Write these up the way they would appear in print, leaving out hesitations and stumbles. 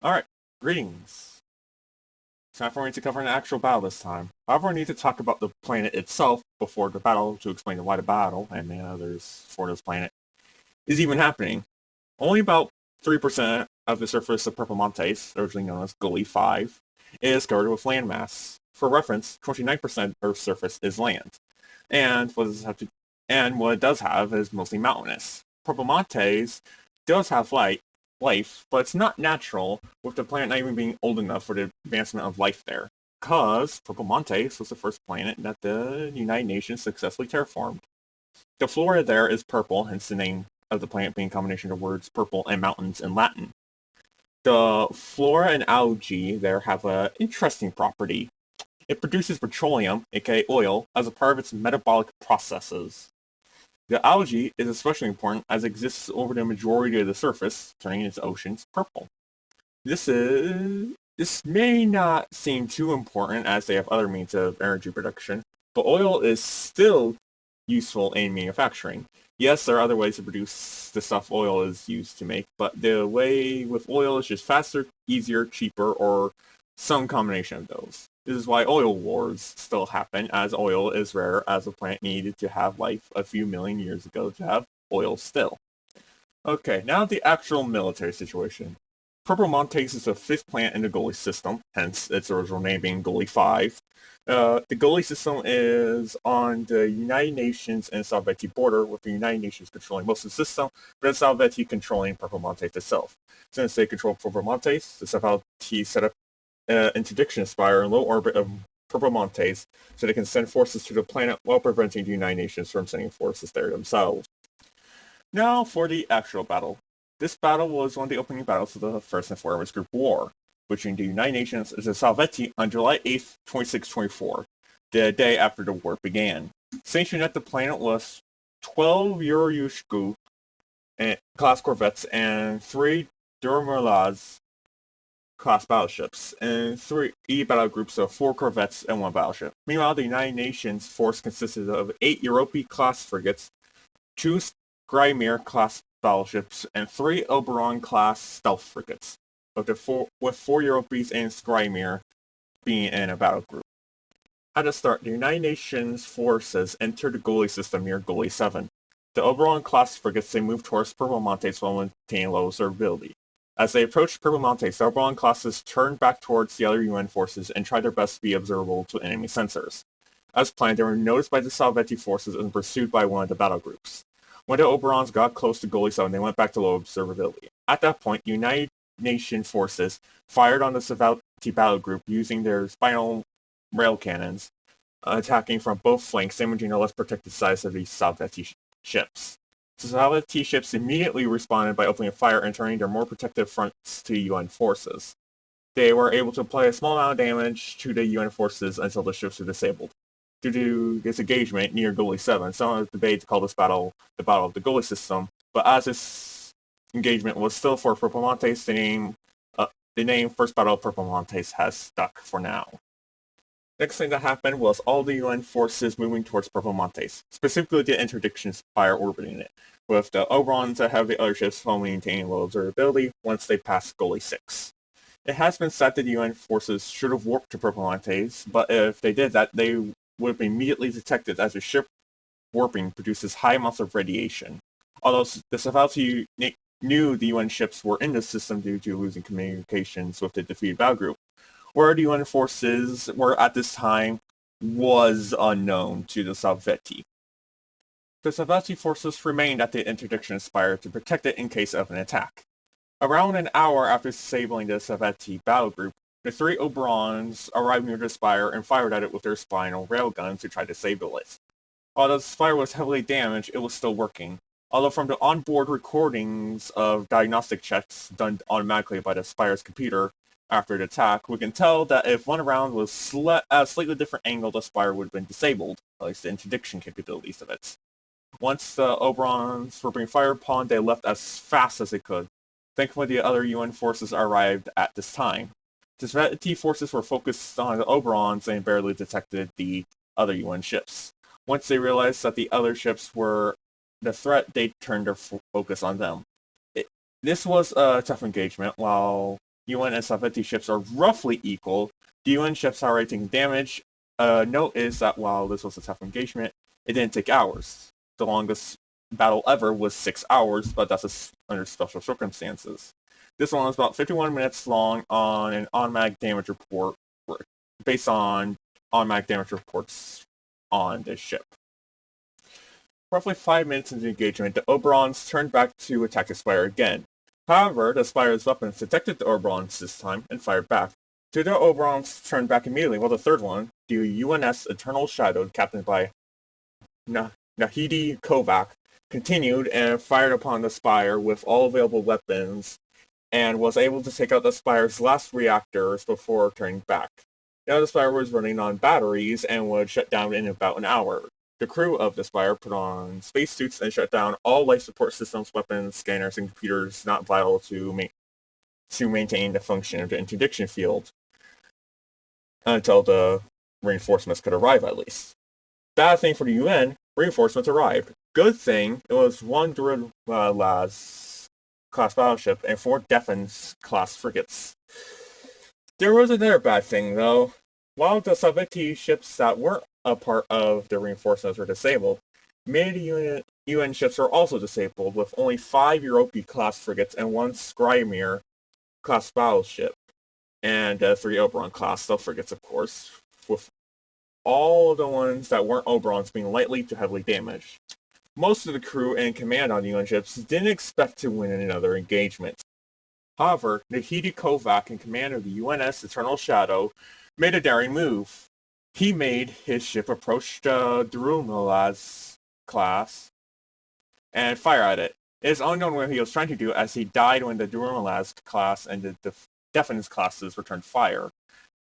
Alright, greetings. It's time for me to cover an actual battle this time. However, I need to talk about the planet itself before the battle to explain why the battle, and many others for this planet, is even happening. Only about 3% of the surface of Purpumontes, originally known as Guli 5, is covered with landmass. For reference, 29% of Earth's surface is land. And what it does have is mostly mountainous. Purpumontes does have life, but it's not natural, with the planet not even being old enough for the advancement of life there. Because Purpumontes was the first planet that the United Nations successfully terraformed. The flora there is purple, hence the name of the planet being a combination of words purple and mountains in Latin. The flora and algae there have an interesting property. It produces petroleum, aka oil, as a part of its metabolic processes. The algae is especially important as it exists over the majority of the surface, turning its oceans purple. This may not seem too important as they have other means of energy production, but oil is still useful in manufacturing. Yes, there are other ways to produce the stuff oil is used to make, but the way with oil is just faster, easier, cheaper, or some combination of those. This is why oil wars still happen, as oil is rare, as the planet needed to have life a few million years ago to have oil still. Okay, now the actual military situation. Purpumontes is the fifth planet in the Guli System, hence its original name being Guli 5. The Guli System is on the United Nations and Salveti border, with the United Nations controlling most of the system, but the Salveti controlling Purpumontes itself. Since they control Purpumontes, the Salveti set up Interdiction Spire in low orbit of Purpumontes so they can send forces to the planet while preventing the United Nations from sending forces there themselves. Now for the actual battle. This battle was one of the opening battles of the First and Foremost Group War, between the United Nations and the Salveti on July 8th, 2624, the day after the war began. Stationed at the planet was 12 Yürüyüşçü class corvettes and 3 Durdurulamaz class battleships, and 3 battle groups of 4 corvettes and 1 battleship. Meanwhile, the United Nations force consisted of 8 Europie class frigates, 2 Skrymir class battleships, and 3 Oberon class stealth frigates, with 4 Europies and Skrymir being in a battle group. At the start, the United Nations forces entered the Guli System near Guli 7. The Oberon class frigates they moved towards Purpumontes while maintaining low observability. As they approached Purpumontes, the Oberon classes turned back towards the other UN forces and tried their best to be observable to enemy sensors. As planned, they were noticed by the Salveti forces and pursued by one of the battle groups. When the Oberons got close to Guli 7, they went back to low observability. At that point, United Nations forces fired on the Salveti battle group using their spinal rail cannons, attacking from both flanks, damaging the less protected sides of these Salveti ships. The Salveti ships immediately responded by opening fire and turning their more protective fronts to UN forces. They were able to apply a small amount of damage to the UN forces until the ships were disabled. Due to this engagement near Guli 7, some have debated to call this battle the Battle of the Guli System, but as this engagement was still for Purpumontes, the name First Battle of Purpumontes has stuck for now. Next thing that happened was all the UN forces moving towards Purpumontes, specifically the Interdiction Spire orbiting it, with the Oberons that have the other ships while maintaining low observability once they pass Guli 6. It has been said that the UN forces should have warped to Purpumontes, but if they did that, they would have been immediately detected as the ship warping produces high amounts of radiation. Although the Salveti knew the UN ships were in the system due to losing communications with the defeated battle group, where the UN forces were at this time was unknown to the Salveti. The Salveti forces remained at the Interdiction Spire to protect it in case of an attack. Around an hour after disabling the Salveti battle group, the 3 Oberons arrived near the spire and fired at it with their spinal railguns to try to disable it. Although the spire was heavily damaged, it was still working. Although from the onboard recordings of diagnostic checks done automatically by the spire's computer after the attack, we can tell that if one round was at a slightly different angle, the spire would have been disabled, at least the interdiction capabilities of it. Once the Oberons were being fired upon, they left as fast as they could. Thankfully, the other UN forces arrived at this time. The Salveti forces were focused on the Oberons and barely detected the other UN ships. Once they realized that the other ships were the threat, they turned their focus on them. This was a tough engagement. While UN and Salveti ships are roughly equal. The UN ships are already taking damage. Note is that while this was a tough engagement, it didn't take hours. The longest battle ever was 6 hours, but that's under special circumstances. This one was about 51 minutes long on an automatic damage report, based on automatic damage reports on this ship. Roughly 5 minutes into the engagement, the Oberons turned back to attack the Spire again. However, the Spire's weapons detected the Oberons this time and fired back. Two of the Oberons turned back immediately, while the third one, the UNS Eternal Shadow, captained by Nahidi Kovach, continued and fired upon the Spire with all available weapons, and was able to take out the Spire's last reactors before turning back. Now the Spire was running on batteries and would shut down in about an hour. The crew of the Spire put on spacesuits and shut down all life support systems, weapons, scanners, and computers not vital to maintain the function of the interdiction field, until the reinforcements could arrive at least. Bad thing for the UN, reinforcements arrived. Good thing, it was one Durdurulamaz class battleship and 4 Defans class frigates. There was another bad thing though. While the Salveti ships that weren't a part of the reinforcements were disabled, many UN ships were also disabled, with only 5 Europie class frigates and 1 Skrymir class battleship, and 3 Oberon class stealth frigates, of course, with all of the ones that weren't Oberons being lightly to heavily damaged. Most of the crew and command on UN ships didn't expect to win another engagement. However, Nahidi Kovach, in command of the UNS Eternal Shadow, made a daring move. He made his ship approach the Durdurulamaz class and fire at it. It is unknown what he was trying to do, as he died when the Durdurulamaz class and the Defans classes returned fire.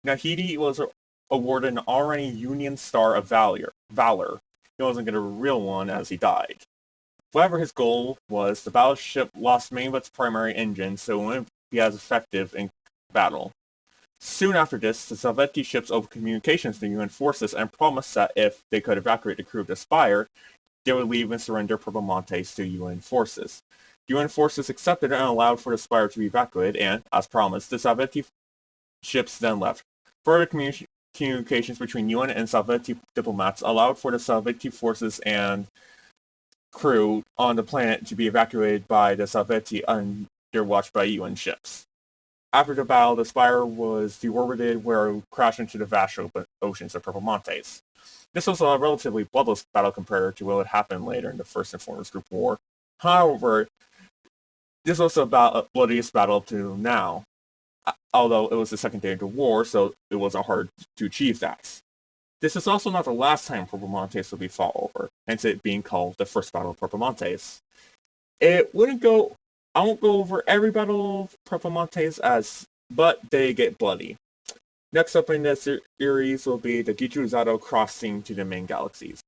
Nahidi was awarded an already Union Star of Valor. He wasn't going to a real one as he died. Whatever his goal was, the battleship lost many of its primary engines, so it wouldn't be as effective in battle. Soon after this, the Salveti ships opened communications to UN forces and promised that if they could evacuate the crew of the Spire, they would leave and surrender Purpumontes to UN forces. UN forces accepted and allowed for the Spire to be evacuated, and, as promised, the Salveti ships then left. Further communications between UN and Salveti diplomats allowed for the Salveti forces and crew on the planet to be evacuated by the Salveti under watch by UN ships. After the battle, the Spire was deorbited, where it crashed into the vast oceans of Purpumontes. This was a relatively bloodless battle compared to what would happen later in the First and Foremost Group War. However, this was about the bloodiest battle to now, although it was the second day of the war, so it wasn't hard to achieve that. This is also not the last time Purpumontes will be fought over, hence it being called the First Battle of Purpumontes. I won't go over every battle of Purpumontes, but they get bloody. Next up in this series will be the Gichuzato crossing to the main galaxies.